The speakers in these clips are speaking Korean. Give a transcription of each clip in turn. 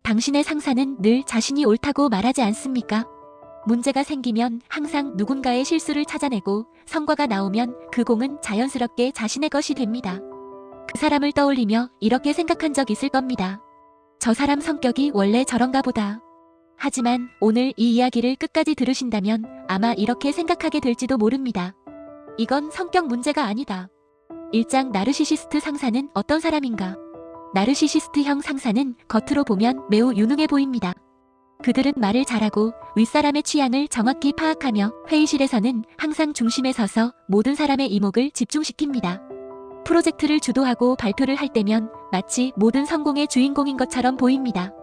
당신의 상사는 늘 자신이 옳다고 말하지 않습니까? 문제가 생기면 항상 누군가의 실수를 찾아내고 성과가 나오면 그 공은 자연스럽게 자신의 것이 됩니다. 그 사람을 떠올리며 이렇게 생각한 적 있을 겁니다. 저 사람 성격이 원래 저런가 보다. 하지만 오늘 이 이야기를 끝까지 들으신다면 아마 이렇게 생각하게 될지도 모릅니다. 이건 성격 문제가 아니다. 1장 나르시시스트 상사는 어떤 사람인가? 나르시시스트형 상사는 겉으로 보면 매우 유능해 보입니다. 그들은 말을 잘하고 윗사람의 취향을 정확히 파악하며 회의실에서는 항상 중심에 서서 모든 사람의 이목을 집중시킵니다. 프로젝트를 주도하고 발표를 할 때면 마치 모든 성공의 주인공인 것처럼 보입니다.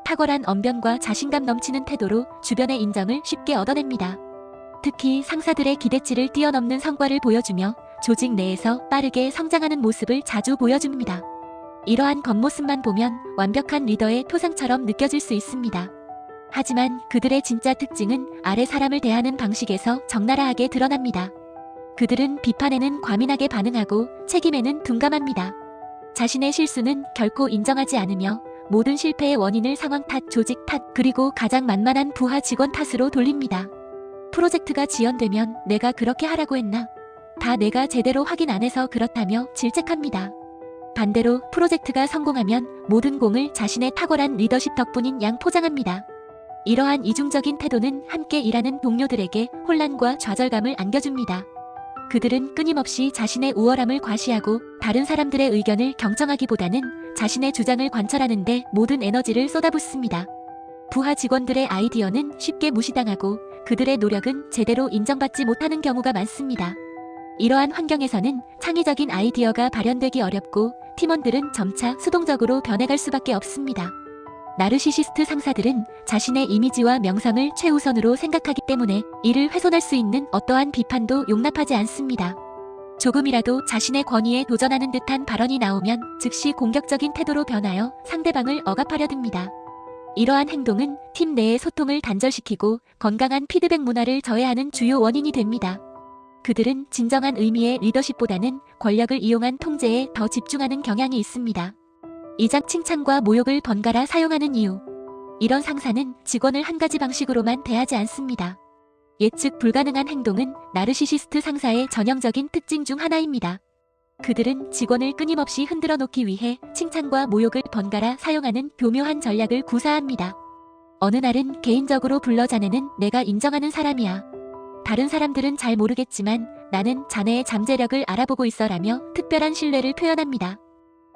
탁월한 언변과 자신감 넘치는 태도로 주변의 인정을 쉽게 얻어냅니다. 특히 상사들의 기대치를 뛰어넘는 성과를 보여주며 조직 내에서 빠르게 성장하는 모습을 자주 보여줍니다. 이러한 겉모습만 보면 완벽한 리더의 표상처럼 느껴질 수 있습니다. 하지만 그들의 진짜 특징은 아래 사람을 대하는 방식에서 적나라하게 드러납니다. 그들은 비판에는 과민하게 반응하고 책임에는 둔감합니다. 자신의 실수는 결코 인정하지 않으며 모든 실패의 원인을 상황 탓, 조직 탓, 그리고 가장 만만한 부하 직원 탓으로 돌립니다. 프로젝트가 지연되면 내가 그렇게 하라고 했나? 다 내가 제대로 확인 안 해서 그렇다며 질책합니다. 반대로 프로젝트가 성공하면 모든 공을 자신의 탁월한 리더십 덕분인 양 포장합니다. 이러한 이중적인 태도는 함께 일하는 동료들에게 혼란과 좌절감을 안겨줍니다. 그들은 끊임없이 자신의 우월함을 과시하고 다른 사람들의 의견을 경청하기보다는 자신의 주장을 관철하는 데 모든 에너지를 쏟아붓습니다. 부하 직원들의 아이디어는 쉽게 무시당하고 그들의 노력은 제대로 인정받지 못하는 경우가 많습니다. 이러한 환경에서는 창의적인 아이디어가 발현되기 어렵고 팀원들은 점차 수동적으로 변해갈 수밖에 없습니다. 나르시시스트 상사들은 자신의 이미지와 명성을 최우선으로 생각하기 때문에 이를 훼손할 수 있는 어떠한 비판도 용납하지 않습니다. 조금이라도 자신의 권위에 도전하는 듯한 발언이 나오면 즉시 공격적인 태도로 변하여 상대방을 억압하려 듭니다. 이러한 행동은 팀 내의 소통을 단절시키고 건강한 피드백 문화를 저해하는 주요 원인이 됩니다. 그들은 진정한 의미의 리더십보다는 권력을 이용한 통제에 더 집중하는 경향이 있습니다. 2장 칭찬과 모욕을 번갈아 사용하는 이유. 이런 상사는 직원을 한 가지 방식으로만 대하지 않습니다. 예측 불가능한 행동은 나르시시스트 상사의 전형적인 특징 중 하나입니다. 그들은 직원을 끊임없이 흔들어 놓기 위해 칭찬과 모욕을 번갈아 사용하는 교묘한 전략을 구사합니다. 어느 날은 개인적으로 불러 자네는 내가 인정하는 사람이야. 다른 사람들은 잘 모르겠지만 나는 자네의 잠재력을 알아보고 있어라며 특별한 신뢰를 표현합니다.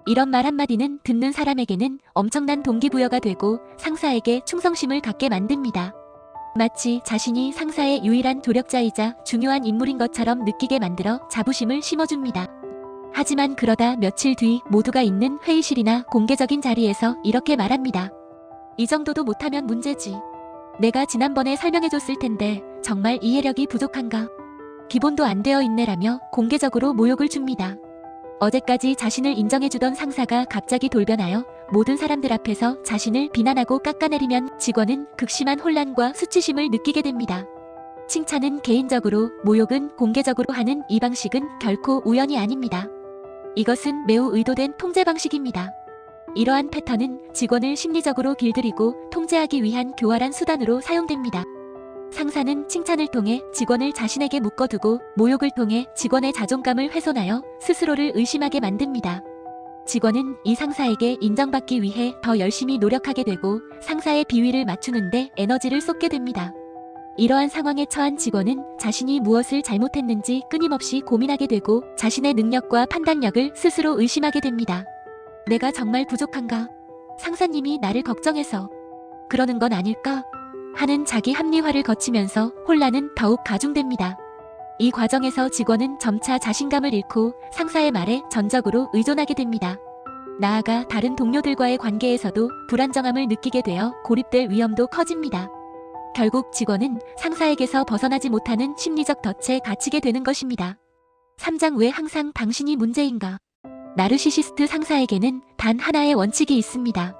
이런 말 한마디는 듣는 사람에게는 엄청난 동기부여가 되고 상사에게 충성심을 갖게 만듭니다. 마치 자신이 상사의 유일한 조력자이자 중요한 인물인 것처럼 느끼게 만들어 자부심을 심어줍니다. 하지만 그러다 며칠 뒤 모두가 있는 회의실이나 공개적인 자리에서 이렇게 말합니다. 이 정도도 못하면 문제지. 내가 지난번에 설명해줬을 텐데 정말 이해력이 부족한가? 기본도 안 되어 있네라며 공개적으로 모욕을 줍니다. 어제까지 자신을 인정해주던 상사가 갑자기 돌변하여 모든 사람들 앞에서 자신을 비난하고 깎아내리면 직원은 극심한 혼란과 수치심을 느끼게 됩니다. 칭찬은 개인적으로, 모욕은 공개적으로 하는 이 방식은 결코 우연이 아닙니다. 이것은 매우 의도된 통제 방식입니다. 이러한 패턴은 직원을 심리적으로 길들이고 통제하기 위한 교활한 수단으로 사용됩니다. 상사는 칭찬을 통해 직원을 자신에게 묶어두고 모욕을 통해 직원의 자존감을 훼손하여 스스로를 의심하게 만듭니다. 직원은 이 상사에게 인정받기 위해 더 열심히 노력하게 되고 상사의 비위를 맞추는데 에너지를 쏟게 됩니다. 이러한 상황에 처한 직원은 자신이 무엇을 잘못했는지 끊임없이 고민하게 되고 자신의 능력과 판단력을 스스로 의심하게 됩니다. 내가 정말 부족한가? 상사님이 나를 걱정해서 그러는 건 아닐까? 하는 자기 합리화를 거치면서 혼란은 더욱 가중됩니다. 이 과정에서 직원은 점차 자신감을 잃고 상사의 말에 전적으로 의존하게 됩니다. 나아가 다른 동료들과의 관계에서도 불안정함을 느끼게 되어 고립될 위험도 커집니다. 결국 직원은 상사에게서 벗어나지 못하는 심리적 덫에 갇히게 되는 것입니다. 3장 왜 항상 당신이 문제인가? 나르시시스트 상사에게는 단 하나의 원칙이 있습니다.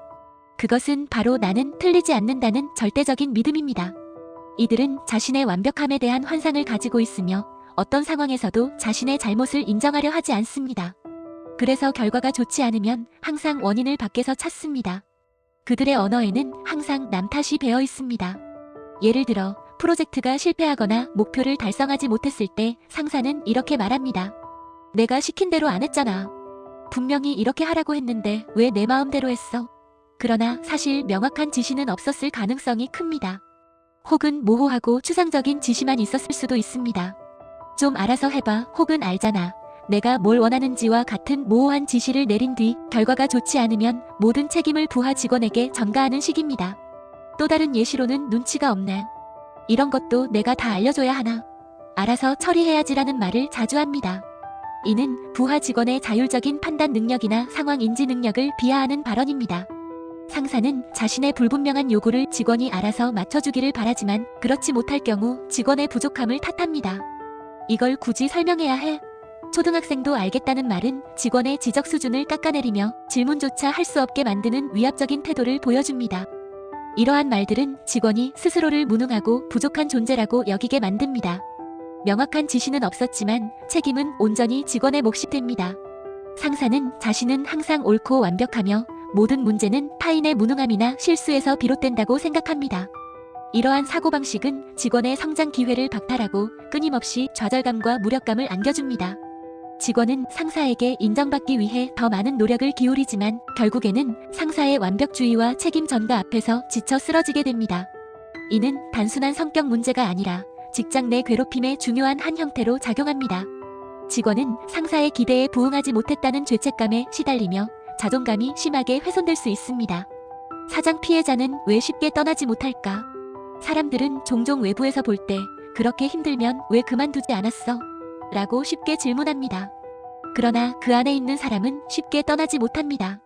그것은 바로 나는 틀리지 않는다는 절대적인 믿음입니다. 이들은 자신의 완벽함에 대한 환상을 가지고 있으며 어떤 상황에서도 자신의 잘못을 인정하려 하지 않습니다. 그래서 결과가 좋지 않으면 항상 원인을 밖에서 찾습니다. 그들의 언어에는 항상 남 탓이 배어 있습니다. 예를 들어 프로젝트가 실패하거나 목표를 달성하지 못했을 때 상사는 이렇게 말합니다. 내가 시킨 대로 안 했잖아. 분명히 이렇게 하라고 했는데 왜 내 마음대로 했어? 그러나 사실 명확한 지시는 없었을 가능성이 큽니다. 혹은 모호하고 추상적인 지시만 있었을 수도 있습니다. 좀 알아서 해봐 혹은 알잖아. 내가 뭘 원하는지와 같은 모호한 지시를 내린 뒤 결과가 좋지 않으면 모든 책임을 부하 직원에게 전가하는 식입니다. 또 다른 예시로는 눈치가 없네. 이런 것도 내가 다 알려줘야 하나? 알아서 처리해야지라는 말을 자주 합니다. 이는 부하 직원의 자율적인 판단 능력이나 상황 인지 능력을 비하하는 발언입니다. 상사는 자신의 불분명한 요구를 직원이 알아서 맞춰주기를 바라지만 그렇지 못할 경우 직원의 부족함을 탓합니다. 이걸 굳이 설명해야 해? 초등학생도 알겠다는 말은 직원의 지적 수준을 깎아내리며 질문조차 할 수 없게 만드는 위압적인 태도를 보여줍니다. 이러한 말들은 직원이 스스로를 무능하고 부족한 존재라고 여기게 만듭니다. 명확한 지시는 없었지만 책임은 온전히 직원의 몫이 됩니다. 상사는 자신은 항상 옳고 완벽하며 모든 문제는 타인의 무능함이나 실수에서 비롯된다고 생각합니다. 이러한 사고방식은 직원의 성장 기회를 박탈하고 끊임없이 좌절감과 무력감을 안겨줍니다. 직원은 상사에게 인정받기 위해 더 많은 노력을 기울이지만 결국에는 상사의 완벽주의와 책임 전가 앞에서 지쳐 쓰러지게 됩니다. 이는 단순한 성격 문제가 아니라 직장 내 괴롭힘의 중요한 한 형태로 작용합니다. 직원은 상사의 기대에 부응하지 못했다는 죄책감에 시달리며 자존감이 심하게 훼손될 수 있습니다. 사장 피해자는 왜 쉽게 떠나지 못할까? 사람들은 종종 외부에서 볼 때 그렇게 힘들면 왜 그만두지 않았어? 라고 쉽게 질문합니다. 그러나 그 안에 있는 사람은 쉽게 떠나지 못합니다.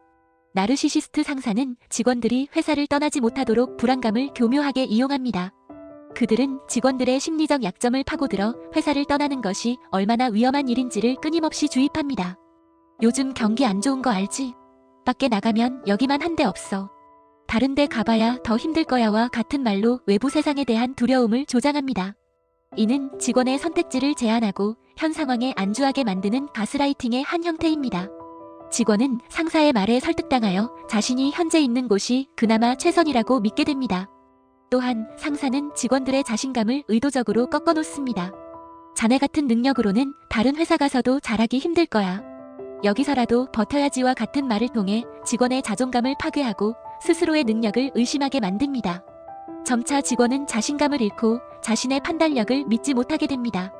나르시시스트 상사는 직원들이 회사를 떠나지 못하도록 불안감을 교묘하게 이용합니다. 그들은 직원들의 심리적 약점을 파고들어 회사를 떠나는 것이 얼마나 위험한 일인지를 끊임없이 주입합니다. 요즘 경기 안 좋은 거 알지? 밖에 나가면 여기만 한 데 없어. 다른 데 가봐야 더 힘들 거야와 같은 말로 외부 세상에 대한 두려움을 조장합니다. 이는 직원의 선택지를 제한하고 현 상황에 안주하게 만드는 가스라이팅의 한 형태입니다. 직원은 상사의 말에 설득당하여 자신이 현재 있는 곳이 그나마 최선이라고 믿게 됩니다. 또한 상사는 직원들의 자신감을 의도적으로 꺾어놓습니다. 자네 같은 능력으로는 다른 회사 가서도 잘하기 힘들 거야. 여기서라도 버텨야지와 같은 말을 통해 직원의 자존감을 파괴하고 스스로의 능력을 의심하게 만듭니다. 점차 직원은 자신감을 잃고 자신의 판단력을 믿지 못하게 됩니다.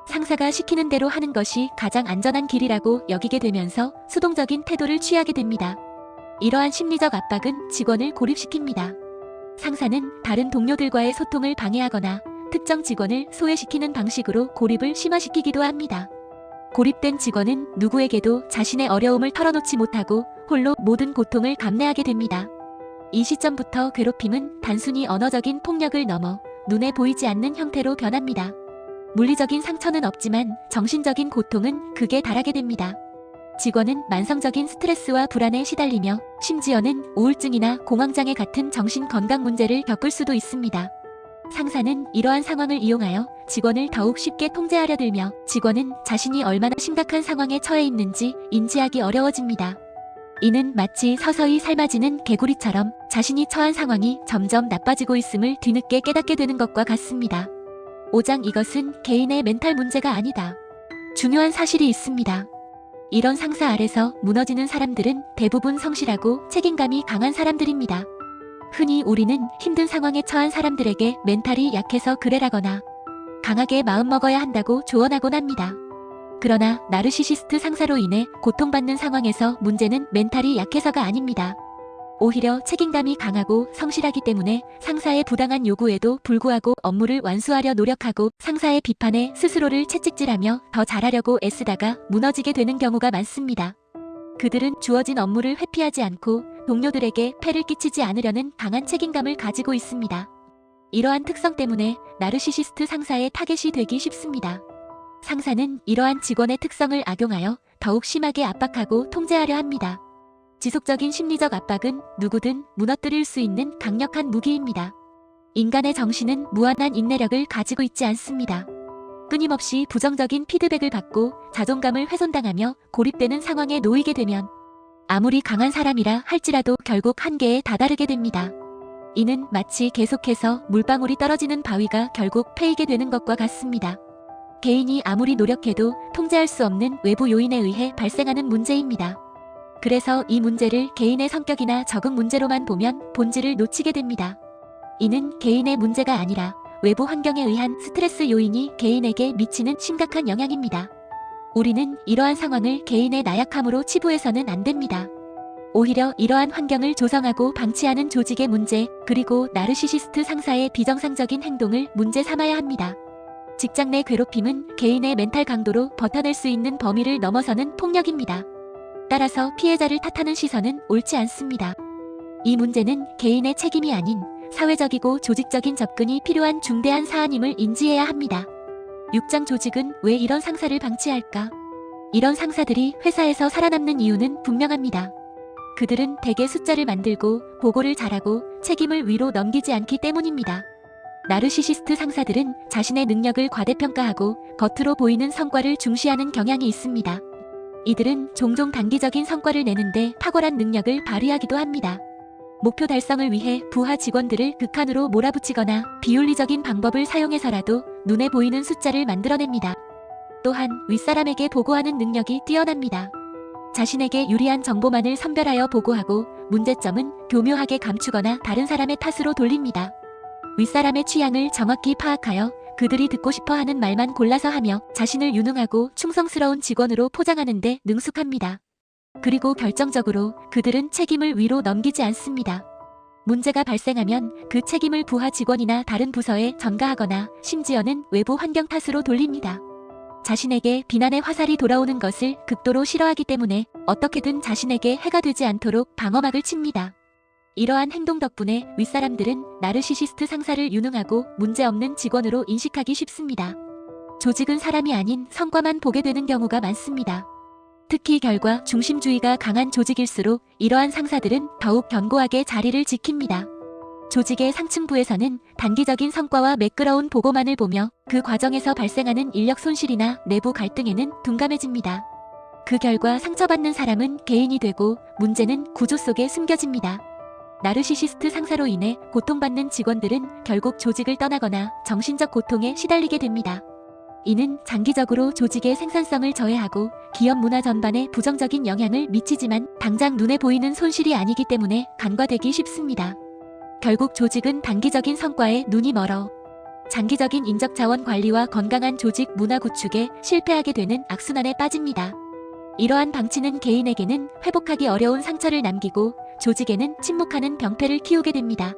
상사가 시키는 대로 하는 것이 가장 안전한 길이라고 여기게 되면서 수동적인 태도를 취하게 됩니다. 이러한 심리적 압박은 직원을 고립시킵니다. 상사는 다른 동료들과의 소통을 방해하거나 특정 직원을 소외시키는 방식으로 고립을 심화시키기도 합니다. 고립된 직원은 누구에게도 자신의 어려움을 털어놓지 못하고 홀로 모든 고통을 감내하게 됩니다. 이 시점부터 괴롭힘은 단순히 언어적인 폭력을 넘어 눈에 보이지 않는 형태로 변합니다. 물리적인 상처는 없지만 정신적인 고통은 극에 달하게 됩니다. 직원은 만성적인 스트레스와 불안에 시달리며 심지어는 우울증이나 공황장애 같은 정신건강 문제를 겪을 수도 있습니다. 상사는 이러한 상황을 이용하여 직원을 더욱 쉽게 통제하려 들며 직원은 자신이 얼마나 심각한 상황에 처해 있는지 인지하기 어려워집니다. 이는 마치 서서히 삶아지는 개구리처럼 자신이 처한 상황이 점점 나빠지고 있음을 뒤늦게 깨닫게 되는 것과 같습니다. 5장 이것은 개인의 멘탈 문제가 아니다. 중요한 사실이 있습니다. 이런 상사 아래서 무너지는 사람들은 대부분 성실하고 책임감이 강한 사람들입니다. 흔히 우리는 힘든 상황에 처한 사람들에게 멘탈이 약해서 그래라거나 강하게 마음먹어야 한다고 조언하곤 합니다. 그러나 나르시시스트 상사로 인해 고통받는 상황에서 문제는 멘탈이 약해서가 아닙니다. 오히려 책임감이 강하고 성실하기 때문에 상사의 부당한 요구에도 불구하고 업무를 완수하려 노력하고 상사의 비판에 스스로를 채찍질하며 더 잘하려고 애쓰다가 무너지게 되는 경우가 많습니다. 그들은 주어진 업무를 회피하지 않고 동료들에게 폐를 끼치지 않으려는 강한 책임감을 가지고 있습니다. 이러한 특성 때문에 나르시시스트 상사의 타겟이 되기 쉽습니다. 상사는 이러한 직원의 특성을 악용하여 더욱 심하게 압박하고 통제하려 합니다. 지속적인 심리적 압박은 누구든 무너뜨릴 수 있는 강력한 무기입니다. 인간의 정신은 무한한 인내력을 가지고 있지 않습니다. 끊임없이 부정적인 피드백을 받고 자존감을 훼손당하며 고립되는 상황에 놓이게 되면 아무리 강한 사람이라 할지라도 결국 한계에 다다르게 됩니다. 이는 마치 계속해서 물방울이 떨어지는 바위가 결국 패이게 되는 것과 같습니다. 개인이 아무리 노력해도 통제할 수 없는 외부 요인에 의해 발생하는 문제입니다. 그래서 이 문제를 개인의 성격이나 적응 문제로만 보면 본질을 놓치게 됩니다. 이는 개인의 문제가 아니라 외부 환경에 의한 스트레스 요인이 개인에게 미치는 심각한 영향입니다. 우리는 이러한 상황을 개인의 나약함으로 치부해서는 안 됩니다. 오히려 이러한 환경을 조성하고 방치하는 조직의 문제, 그리고 나르시시스트 상사의 비정상적인 행동을 문제 삼아야 합니다. 직장 내 괴롭힘은 개인의 멘탈 강도로 버텨낼 수 있는 범위를 넘어서는 폭력입니다. 따라서 피해자를 탓하는 시선은 옳지 않습니다. 이 문제는 개인의 책임이 아닌 사회적이고 조직적인 접근이 필요한 중대한 사안임을 인지해야 합니다. 육장 조직은 왜 이런 상사를 방치할까? 이런 상사들이 회사에서 살아남는 이유는 분명합니다. 그들은 대개 숫자를 만들고 보고를 잘하고 책임을 위로 넘기지 않기 때문입니다. 나르시시스트 상사들은 자신의 능력을 과대평가하고 겉으로 보이는 성과를 중시하는 경향이 있습니다. 이들은 종종 단기적인 성과를 내는데 탁월한 능력을 발휘하기도 합니다. 목표 달성을 위해 부하 직원들을 극한으로 몰아붙이거나 비윤리적인 방법을 사용해서라도 눈에 보이는 숫자를 만들어냅니다. 또한 윗사람에게 보고하는 능력이 뛰어납니다. 자신에게 유리한 정보만을 선별하여 보고하고 문제점은 교묘하게 감추거나 다른 사람의 탓으로 돌립니다. 윗사람의 취향을 정확히 파악하여 그들이 듣고 싶어하는 말만 골라서 하며 자신을 유능하고 충성스러운 직원으로 포장하는 데 능숙합니다. 그리고 결정적으로 그들은 책임을 위로 넘기지 않습니다. 문제가 발생하면 그 책임을 부하 직원이나 다른 부서에 전가하거나 심지어는 외부 환경 탓으로 돌립니다. 자신에게 비난의 화살이 돌아오는 것을 극도로 싫어하기 때문에 어떻게든 자신에게 해가 되지 않도록 방어막을 칩니다. 이러한 행동 덕분에 윗사람들은 나르시시스트 상사를 유능하고 문제없는 직원으로 인식하기 쉽습니다. 조직은 사람이 아닌 성과만 보게 되는 경우가 많습니다. 특히 결과 중심주의가 강한 조직일수록 이러한 상사들은 더욱 견고하게 자리를 지킵니다. 조직의 상층부에서는 단기적인 성과와 매끄러운 보고만을 보며 그 과정에서 발생하는 인력 손실이나 내부 갈등에는 둔감해집니다. 그 결과 상처받는 사람은 개인이 되고 문제는 구조 속에 숨겨집니다. 나르시시스트 상사로 인해 고통받는 직원들은 결국 조직을 떠나거나 정신적 고통에 시달리게 됩니다. 이는 장기적으로 조직의 생산성을 저해하고 기업 문화 전반에 부정적인 영향을 미치지만 당장 눈에 보이는 손실이 아니기 때문에 간과되기 쉽습니다. 결국 조직은 단기적인 성과에 눈이 멀어 장기적인 인적 자원 관리와 건강한 조직 문화 구축에 실패하게 되는 악순환에 빠집니다. 이러한 방치는 개인에게는 회복하기 어려운 상처를 남기고 조직에는 침묵하는 병폐를 키우게 됩니다.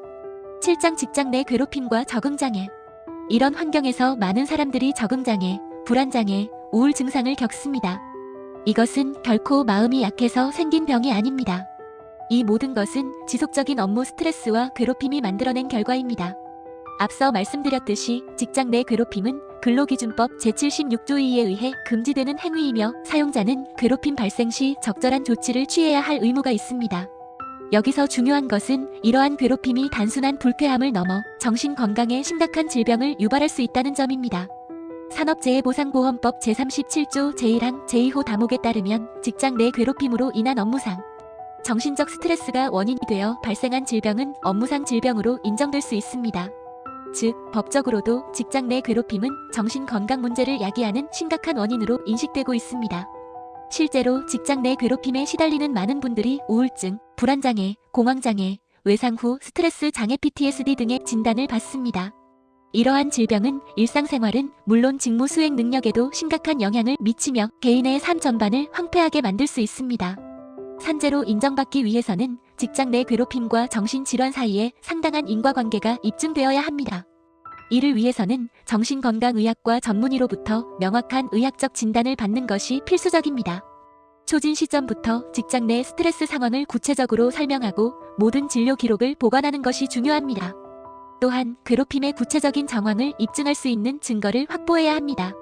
7장 직장 내 괴롭힘과 적응장애. 이런 환경에서 많은 사람들이 적응장애, 불안장애, 우울 증상을 겪습니다. 이것은 결코 마음이 약해서 생긴 병이 아닙니다. 이 모든 것은 지속적인 업무 스트레스와 괴롭힘이 만들어낸 결과입니다. 앞서 말씀드렸듯이 직장 내 괴롭힘은 근로기준법 제76조 2에 의해 금지되는 행위이며 사용자는 괴롭힘 발생 시 적절한 조치를 취해야 할 의무가 있습니다. 여기서 중요한 것은 이러한 괴롭힘이 단순한 불쾌함을 넘어 정신건강에 심각한 질병을 유발할 수 있다는 점입니다. 산업재해보상보험법 제37조 제1항 제2호 다목에 따르면 직장 내 괴롭힘으로 인한 업무상 정신적 스트레스가 원인이 되어 발생한 질병은 업무상 질병으로 인정될 수 있습니다. 즉, 법적으로도 직장 내 괴롭힘은 정신건강 문제를 야기하는 심각한 원인으로 인식되고 있습니다. 실제로 직장 내 괴롭힘에 시달리는 많은 분들이 우울증, 불안장애, 공황장애, 외상 후 스트레스 장애 PTSD 등의 진단을 받습니다. 이러한 질병은 일상생활은 물론 직무 수행 능력에도 심각한 영향을 미치며 개인의 삶 전반을 황폐하게 만들 수 있습니다. 산재로 인정받기 위해서는 직장 내 괴롭힘과 정신질환 사이에 상당한 인과관계가 입증되어야 합니다. 이를 위해서는 정신건강의학과 전문의로부터 명확한 의학적 진단을 받는 것이 필수적입니다. 초진 시점부터 직장 내 스트레스 상황을 구체적으로 설명하고 모든 진료 기록을 보관하는 것이 중요합니다. 또한 괴롭힘의 구체적인 정황을 입증할 수 있는 증거를 확보해야 합니다.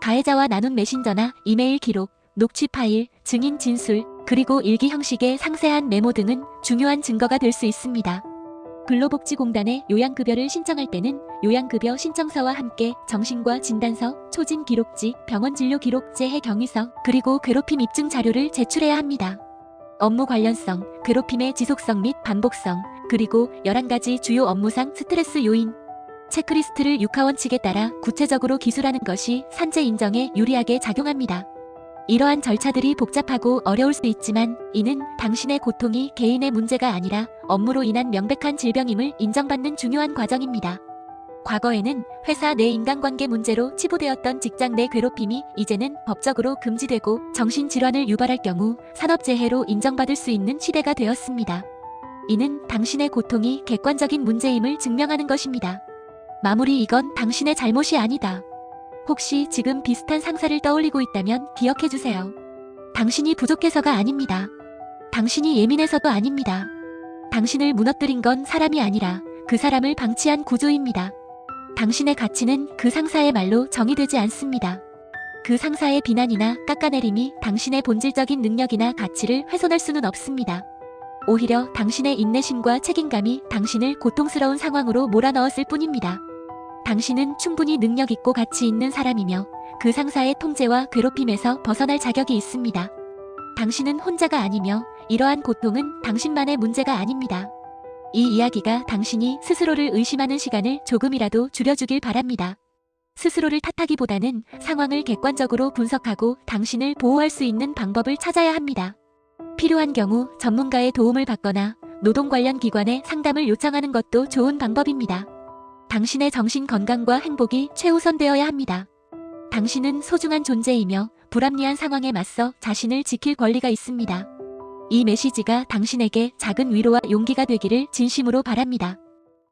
가해자와 나눈 메신저나 이메일 기록, 녹취 파일, 증인 진술, 그리고 일기 형식의 상세한 메모 등은 중요한 증거가 될 수 있습니다. 근로복지공단에 요양급여를 신청할 때는 요양급여 신청서와 함께 정신과 진단서, 초진 기록지, 병원 진료 기록, 재해 경위서, 그리고 괴롭힘 입증 자료를 제출해야 합니다. 업무 관련성, 괴롭힘의 지속성 및 반복성, 그리고 11가지 주요 업무상 스트레스 요인. 체크리스트를 육하원칙에 따라 구체적으로 기술하는 것이 산재 인정에 유리하게 작용합니다. 이러한 절차들이 복잡하고 어려울 수 있지만 이는 당신의 고통이 개인의 문제가 아니라 업무로 인한 명백한 질병임을 인정받는 중요한 과정입니다. 과거에는 회사 내 인간관계 문제로 치부되었던 직장 내 괴롭힘이 이제는 법적으로 금지되고 정신질환을 유발할 경우 산업재해로 인정받을 수 있는 시대가 되었습니다. 이는 당신의 고통이 객관적인 문제임을 증명하는 것입니다. 마무리 이건 당신의 잘못이 아니다. 혹시 지금 비슷한 상사를 떠올리고 있다면 기억해주세요. 당신이 부족해서가 아닙니다. 당신이 예민해서도 아닙니다. 당신을 무너뜨린 건 사람이 아니라 그 사람을 방치한 구조입니다. 당신의 가치는 그 상사의 말로 정의되지 않습니다. 그 상사의 비난이나 깎아내림이 당신의 본질적인 능력이나 가치를 훼손할 수는 없습니다. 오히려 당신의 인내심과 책임감이 당신을 고통스러운 상황으로 몰아넣었을 뿐입니다. 당신은 충분히 능력 있고 가치 있는 사람이며 그 상사의 통제와 괴롭힘에서 벗어날 자격이 있습니다. 당신은 혼자가 아니며 이러한 고통은 당신만의 문제가 아닙니다. 이 이야기가 당신이 스스로를 의심하는 시간을 조금이라도 줄여주길 바랍니다. 스스로를 탓하기보다는 상황을 객관적으로 분석하고 당신을 보호할 수 있는 방법을 찾아야 합니다. 필요한 경우 전문가의 도움을 받거나 노동 관련 기관에 상담을 요청하는 것도 좋은 방법입니다. 당신의 정신 건강과 행복이 최우선되어야 합니다. 당신은 소중한 존재이며 불합리한 상황에 맞서 자신을 지킬 권리가 있습니다. 이 메시지가 당신에게 작은 위로와 용기가 되기를 진심으로 바랍니다.